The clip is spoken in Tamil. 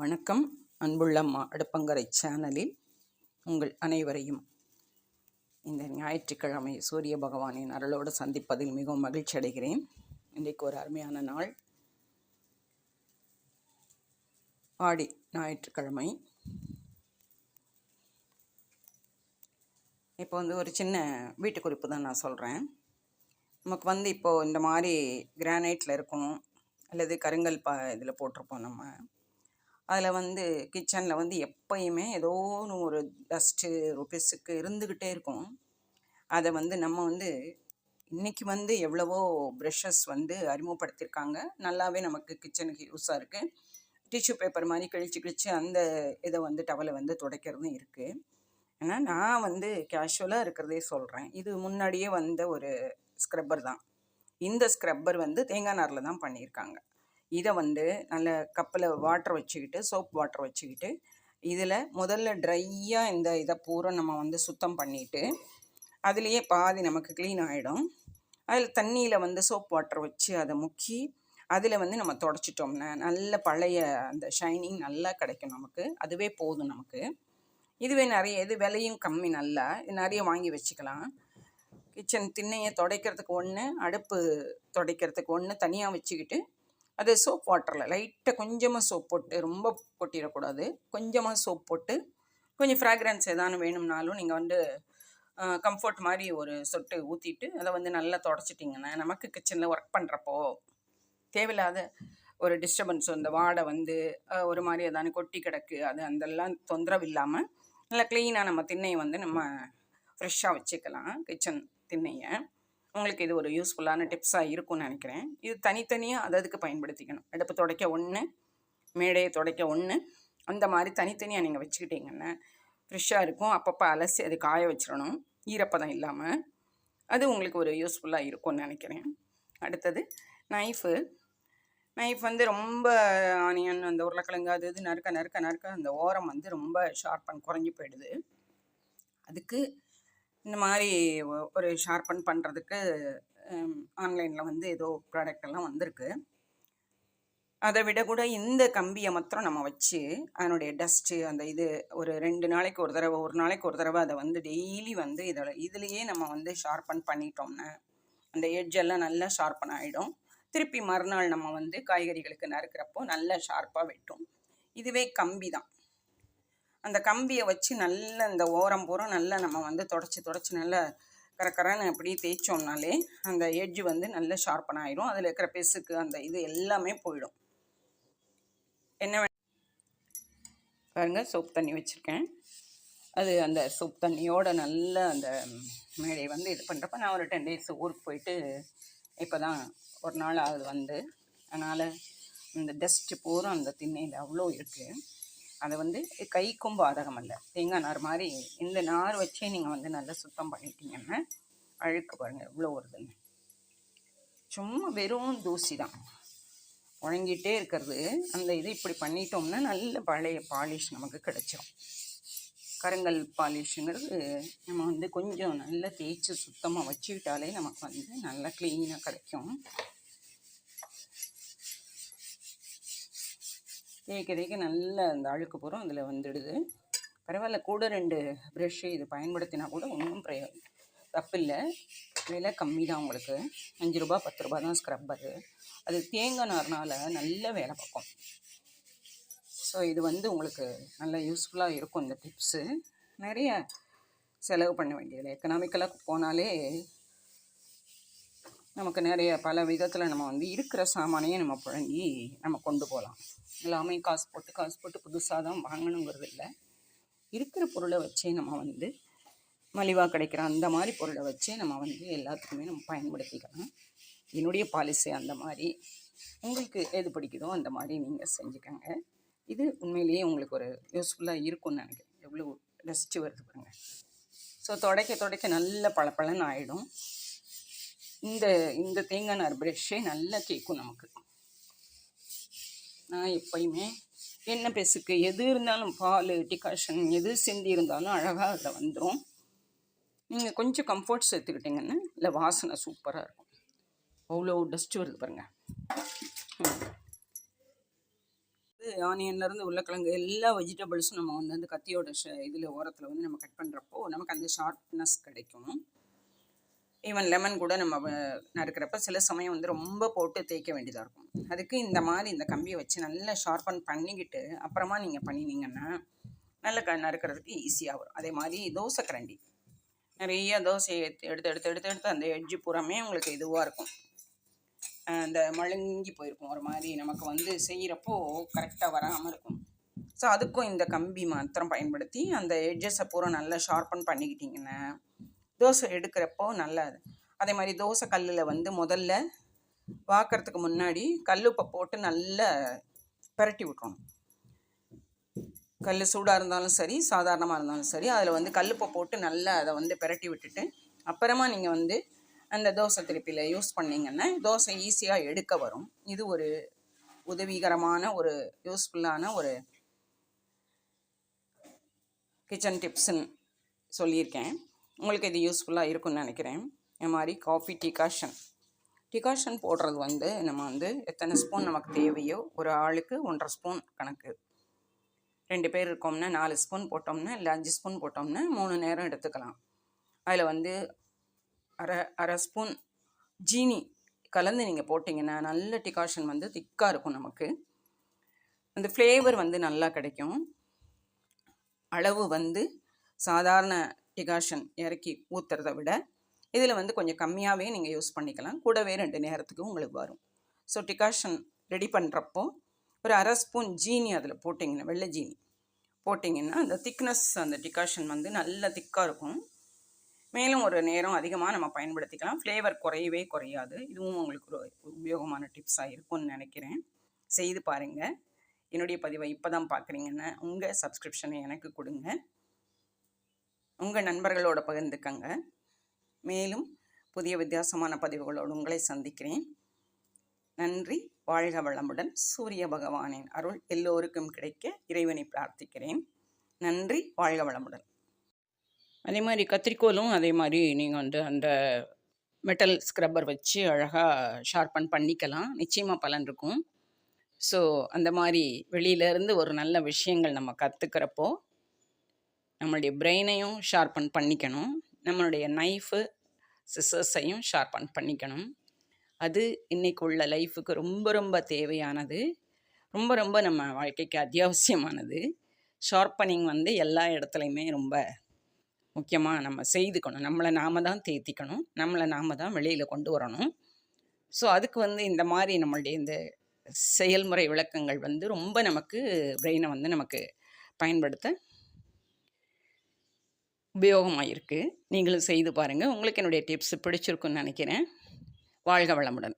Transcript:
வணக்கம். அன்புள்ள அடுப்பங்கரை சேனலில் உங்கள் அனைவரையும் இந்த ஞாயிற்றுக்கிழமை சூரிய பகவானின் அருளோடு சந்திப்பதில் மிகவும் மகிழ்ச்சி அடைகிறேன். இன்றைக்கு ஒரு அருமையான நாள், ஆடி ஞாயிற்றுக்கிழமை. இப்போ ஒரு சின்ன வீட்டு குறிப்பு தான் நான் சொல்கிறேன். நமக்கு இப்போது இந்த மாதிரி கிரானைட்டில் இருக்கணும் அல்லது கருங்கல் இதில் போட்டிருப்போம். நம்ம அதில் கிச்சனில் எப்பயுமே ஏதோ ஒரு டஸ்ட்டு ஒரு பிசுக்கு இருந்துக்கிட்டே இருக்கும். அதை நம்ம இன்றைக்கி எவ்வளவோ ப்ரெஷ்ஷஸ் அறிமுகப்படுத்தியிருக்காங்க. நல்லாவே நமக்கு கிச்சனுக்கு யூஸாக இருக்குது. டிஷ்யூ பேப்பர் மாதிரி கிழிச்சு அந்த இதை டவலை துடைக்கிறதும் இருக்குது. ஏன்னா நான் கேஷுவலாக இருக்கிறதே சொல்கிறேன். இது முன்னாடியே ஒரு ஸ்க்ரப்பர் தான். இந்த ஸ்க்ரப்பர் தேங்காய் நாரில் தான் பண்ணியிருக்காங்க. இதை நல்ல கப்பில் வாட்டர் வச்சுக்கிட்டு, சோப் வாட்டர் வச்சுக்கிட்டு, இதில் முதல்ல ட்ரையாக இந்த இதை பூரா நம்ம சுத்தம் பண்ணிவிட்டு, அதுலேயே பாதி நமக்கு க்ளீன் ஆகிடும். அதில் தண்ணியில் சோப் வாட்டர் வச்சு அதை முக்கி அதில் நம்ம தொடச்சிட்டோம்னா நல்ல பழைய அந்த ஷைனிங் நல்லா கிடைக்கும் நமக்கு. அதுவே போதும் நமக்கு. இதுவே நிறைய இது விலையும் கம்மி. நல்லா நிறைய வாங்கி வச்சுக்கலாம். கிச்சன் திண்ணையை துடைக்கிறதுக்கு ஒன்று, அடுப்பு துடைக்கிறதுக்கு ஒன்று தனியாக வச்சுக்கிட்டு, அது சோப் வாட்டரில் லைட்டாக கொஞ்சமாக சோப் போட்டு, ரொம்ப கொட்டிடக்கூடாது, கொஞ்சமாக சோப் போட்டு, கொஞ்சம் ஃப்ராக்ரன்ஸ் எதானு வேணும்னாலும் நீங்கள் கம்ஃபர்ட் மாதிரி ஒரு சொட்டு ஊற்றிட்டு அதை நல்லா தொடச்சிட்டிங்கன்னா நமக்கு கிச்சனில் ஒர்க் பண்ணுறப்போ தேவையில்லாத ஒரு டிஸ்டர்பன்ஸ், இந்த வாடை ஒரு மாதிரி எதானு கொட்டி கிடக்கு, அது அதெல்லாம் தொந்தரவு இல்லாமல் நல்லா க்ளீனாக நம்ம திண்ணையை நம்ம ஃப்ரெஷ்ஷாக வச்சுக்கலாம். கிச்சன் திண்ணையை உங்களுக்கு இது ஒரு யூஸ்ஃபுல்லான டிப்ஸாக இருக்கும்னு நினைக்கிறேன். இது தனித்தனியாக அதுக்கு பயன்படுத்திக்கணும். அடுப்பு துடைக்க ஒன்று, மேடையை துடைக்க ஒன்று, அந்த மாதிரி தனித்தனியாக நீங்கள் வச்சுக்கிட்டிங்கன்னா ஃப்ரெஷ்ஷாக இருக்கும். அப்பப்போ அலசி அது காய வச்சிடணும், ஈரப்பதம் இல்லாமல். அது உங்களுக்கு ஒரு யூஸ்ஃபுல்லாக இருக்கும்னு நினைக்கிறேன். அடுத்தது நைஃப் ரொம்ப ஆனியன், அந்த உருளைக்கிழங்கு அது இது நறுக்க அந்த ஓரம் ரொம்ப ஷார்ப்பன் குறைஞ்சி போயிடுது. அதுக்கு இந்த மாதிரி ஒரு ஷார்ப்பன் பண்ணுறதுக்கு ஆன்லைனில் ஏதோ ப்ராடக்ட் எல்லாம் வந்திருக்கு. அதை விட கூட இந்த கம்பியை மாத்திரம் நம்ம வச்சு அதனுடைய டஸ்ட்டு அந்த இது ஒரு 2 நாளைக்கு ஒரு தடவை, ஒரு நாளைக்கு ஒரு தடவை அதை டெய்லி இதுலேயே நம்ம ஷார்ப்பன் பண்ணிட்டோம்னா அந்த எட்ஜெல்லாம் நல்லா ஷார்ப்பன் ஆகிடும். திருப்பி மறுநாள் நம்ம காய்கறிகளுக்கு நறுக்கிறப்போ நல்லா ஷார்ப்பாக வெட்டும். இதுவே கம்பி தான். அந்த கம்பியை வச்சு நல்லா இந்த ஓரம் பூரா நல்லா நம்ம தொடச்சி நல்லா கரக்கரன்னு அப்படி தேய்ச்சோம்னாலே அந்த எட்ஜு நல்லா ஷார்ப்பன் ஆகிடும். அதில் இருக்கிற பெசுக்கு அந்த இது எல்லாமே போயிடும். என்ன பாருங்கள், சோப் தண்ணி வச்சுருக்கேன். அது அந்த சோப் தண்ணியோட நல்லா அந்த மேடையை இது பண்ணுறப்ப நான் ஒரு 10 days ஊருக்கு போயிட்டு இப்போ தான் ஒரு நாள் ஆகுது அதனால் இந்த டஸ்ட்டு பூரா அந்த திண்ணையில் அவ்வளோ இருக்குது. அதை கைக்கும் பாதகம் அல்ல, தேங்காய் நார் மாதிரி இந்த நார் வச்சே நீங்கள் நல்லா சுத்தம் பண்ணிட்டீங்கன்னா அழுக்கு பாருங்கள் எவ்வளோ வருதுன்னு. சும்மா வெறும் தூசி தான் உழங்கிட்டே இருக்கிறது. அந்த இது இப்படி பண்ணிட்டோம்னா நல்ல பழைய பாலிஷ் நமக்கு கிடைச்சிரும். கருங்கல் பாலிஷுங்கிறது நம்ம கொஞ்சம் நல்லா தேய்ச்சி சுத்தமாக வச்சுக்கிட்டாலே நமக்கு நல்லா க்ளீனாக கிடைக்கும். தேய்க்க நல்லா அந்த அழுக்கு பூரம் அதில் வந்துடுது. பரவாயில்ல, கூட 2 ப்ரெஷ்ஷு இது பயன்படுத்தினா கூட ஒன்றும் தப்பில்லை. விலை கம்மி தான். உங்களுக்கு 5 ரூபா 10 ரூபா தான் ஸ்க்ரப்பரு. அது தேங்காய் நார்னால் நல்ல வேலை பார்க்கும். ஸோ இது உங்களுக்கு நல்ல யூஸ்ஃபுல்லாக இருக்கும். இந்த டிப்ஸு நிறைய செலவு பண்ண வேண்டியதில்லை. எக்கனாமிக்கலாக போனாலே நமக்கு நிறைய பல விதத்தில் நம்ம இருக்கிற சாமானையே நம்ம புழங்கி நம்ம கொண்டு போகலாம். எல்லாமே காசு போட்டு புதுசாக தான் வாங்கணுங்கிறது இல்லை. இருக்கிற பொருளை வச்சே நம்ம மலிவாக கிடைக்கிற அந்த மாதிரி பொருளை வச்சே நம்ம எல்லாத்துக்குமே நம்ம பயன்படுத்திக்கலாம். என்னுடைய பாலிசி அந்த மாதிரி. உங்களுக்கு எது பிடிக்குதோ அந்த மாதிரி நீங்கள் செஞ்சுக்கோங்க. இது உண்மையிலேயே உங்களுக்கு ஒரு யூஸ்ஃபுல்லாக இருக்கும்னு நினைக்கிறேன். எவ்வளோ டஸ்ட்டு வருது பாருங்கள். ஸோ துடைக்க நல்ல பளபளன்னு ஆகிடும். இந்த தேங்காய் நார் ப்ரெஷ்ஷே நல்லா கேட்கும் நமக்கு. நான் எப்பயுமே எண்ணெய் பெசுக்கு எது இருந்தாலும், பால் டிகாஷன் எது சிந்தி இருந்தாலும் அழகாக அதில் வந்துடும். நீங்கள் கொஞ்சம் கம்ஃபர்ட் சேர்த்துக்கிட்டிங்கன்னா இல்லை வாசனை சூப்பராக இருக்கும். அவ்வளோ டஸ்ட்டு வருது பாருங்கள். ஆனியன்லேருந்து உருளைக்கிழங்கு எல்லா வெஜிடபிள்ஸும் நம்ம வந்து அந்த கத்தியோட இதில் ஓரத்தில் வந்து நம்ம கட் பண்ணுறப்போ நமக்கு அந்த ஷார்ப்னஸ் கிடைக்கும். ஈவன் லெமன் கூட நம்ம நறுக்கிறப்ப சில சமயம் வந்து ரொம்ப போட்டு தேய்க்க வேண்டியதாக இருக்கும். அதுக்கு இந்த மாதிரி இந்த கம்பியை வச்சு நல்லா ஷார்பன் பண்ணிக்கிட்டு அப்புறமா நீங்கள் பண்ணினீங்கன்னா நல்லா நறுக்கிறதுக்கு ஈஸியாக வரும். அதே மாதிரி தோசை கரண்டி, நிறைய தோசையை எடுத்து எடுத்து எடுத்து எடுத்து அந்த எட்ஜு பூராமே உங்களுக்கு இதுவாக இருக்கும், அந்த மழுங்கி போயிருக்கும், ஒரு மாதிரி நமக்கு வந்து செய்கிறப்போ கரெக்டாக வராமல் இருக்கும். ஸோ அதுக்கும் இந்த கம்பி மாத்திரம் பயன்படுத்தி அந்த எட்ஜஸை பூரா நல்லா ஷார்பன் பண்ணிக்கிட்டிங்கன்னா தோசை எடுக்கிறப்போ நல்லா. அதே மாதிரி தோசை கல்லில் வந்து முதல்ல வாக்கிறதுக்கு முன்னாடி கல்லுப்பை போட்டு நல்லா பிரட்டி விட்றணும். கல் சூடாக இருந்தாலும் சரி சாதாரணமாக இருந்தாலும் சரி அதில் வந்து கல்லுப்பை போட்டு நல்லா அதை வந்து பிரட்டி விட்டுட்டு அப்புறமா நீங்கள் வந்து அந்த தோசை திருப்பியில் யூஸ் பண்ணிங்கன்னா தோசை ஈஸியாக எடுக்க வரும். இது ஒரு உதவிகரமான ஒரு யூஸ்ஃபுல்லான ஒரு கிச்சன் டிப்ஸுன்னு சொல்லியிருக்கேன். உங்களுக்கு இது யூஸ்ஃபுல்லாக இருக்குன்னு நினைக்கிறேன். இந்த மாதிரி காஃபி டிகாஷன் போடுறது வந்து நம்ம வந்து எத்தனை ஸ்பூன் நமக்கு தேவையோ, ஒரு ஆளுக்கு 1.5 ஸ்பூன் கணக்கு, 2 பேர் இருக்கோம்னா 4 ஸ்பூன் போட்டோம்னா, இல்லை 5 ஸ்பூன் போட்டோம்னா 3 நேரம் எடுத்துக்கலாம். அதில் வந்து அரை ஸ்பூன் ஜீனி கலந்து நீங்கள் போட்டிங்கன்னா நல்ல டிகாஷன் வந்து திக்காக இருக்கும். நமக்கு அந்த ஃப்ளேவர் வந்து நல்லா கிடைக்கும். அளவு வந்து சாதாரண டிகாஷன் இறக்கி ஊற்றுறத விட இதில் வந்து கொஞ்சம் கம்மியாகவே நீங்கள் யூஸ் பண்ணிக்கலாம். கூடவே 2 நேரத்துக்கு உங்களுக்கு வரும். ஸோ டிகாஷன் ரெடி பண்ணுறப்போ ஒரு அரை ஸ்பூன் ஜீனி அதில் போட்டிங்கன்னா, வெள்ளை ஜீனி போட்டிங்கன்னா அந்த திக்னஸ், அந்த டிகாஷன் வந்து நல்ல திக்காக இருக்கும். மேலும் ஒரு நேரம் அதிகமாக நம்ம பயன்படுத்திக்கலாம். ஃப்ளேவர் குறையவே குறையாது. இதுவும் உங்களுக்கு ஒரு உபயோகமான டிப்ஸாக இருக்கும்னு நினைக்கிறேன். செய்து பாருங்கள். என்னுடைய பதிவை இப்போ தான் பார்க்குறீங்கன்னா உங்கள் சப்ஸ்கிரிப்ஷனை எனக்கு கொடுங்க, உங்கள் நண்பர்களோட பகிர்ந்துக்கங்க. மேலும் புதிய வித்தியாசமான பதிவுகளோடு உங்களை சந்திக்கிறேன். நன்றி. வாழ்க வளமுடன். சூரிய பகவானின் அருள் எல்லோருக்கும் கிடைக்க இறைவனை பிரார்த்திக்கிறேன். நன்றி. வாழ்க வளமுடன். அதே மாதிரி கத்திரிக்கோலும் அதே மாதிரி நீங்கள் வந்து அந்த மெட்டல் ஸ்க்ரப்பர் வச்சு அழகாக ஷார்பன் பண்ணிக்கலாம். நிச்சயமாக பலன் இருக்கும். ஸோ அந்த மாதிரி வெளியிலேருந்து ஒரு நல்ல விஷயங்கள் நம்ம கற்றுக்கிறப்போ நம்மளுடைய பிரெயினையும் ஷார்பன் பண்ணிக்கணும், நம்மளுடைய நைஃபு சிசர்ஸையும் ஷார்பன் பண்ணிக்கணும். அது இன்றைக்கு உள்ள லைஃபுக்கு ரொம்ப ரொம்ப தேவையானது, ரொம்ப ரொம்ப நம்ம வாழ்க்கைக்கு அத்தியாவசியமானது. ஷார்ப்பனிங் வந்து எல்லா இடத்துலையுமே ரொம்ப முக்கியமாக நம்ம செய்துக்கணும். நம்மளை நாம் தான் தேத்திக்கணும், நம்மளை நாம் தான் வெளியில் கொண்டு வரணும். ஸோ அதுக்கு வந்து இந்த மாதிரி நம்மளுடைய இந்த செயல்முறை விளக்கங்கள் வந்து ரொம்ப நமக்கு பிரெயினை வந்து நமக்கு பயன்படுத்த உபயோகமாக இருக்குது. நீங்களும் செய்து பாருங்கள். உங்களுக்கு என்னுடைய டிப்ஸ் பிடிச்சிருக்குன்னு நினைக்கிறேன். வாழ்க வளமுடன்.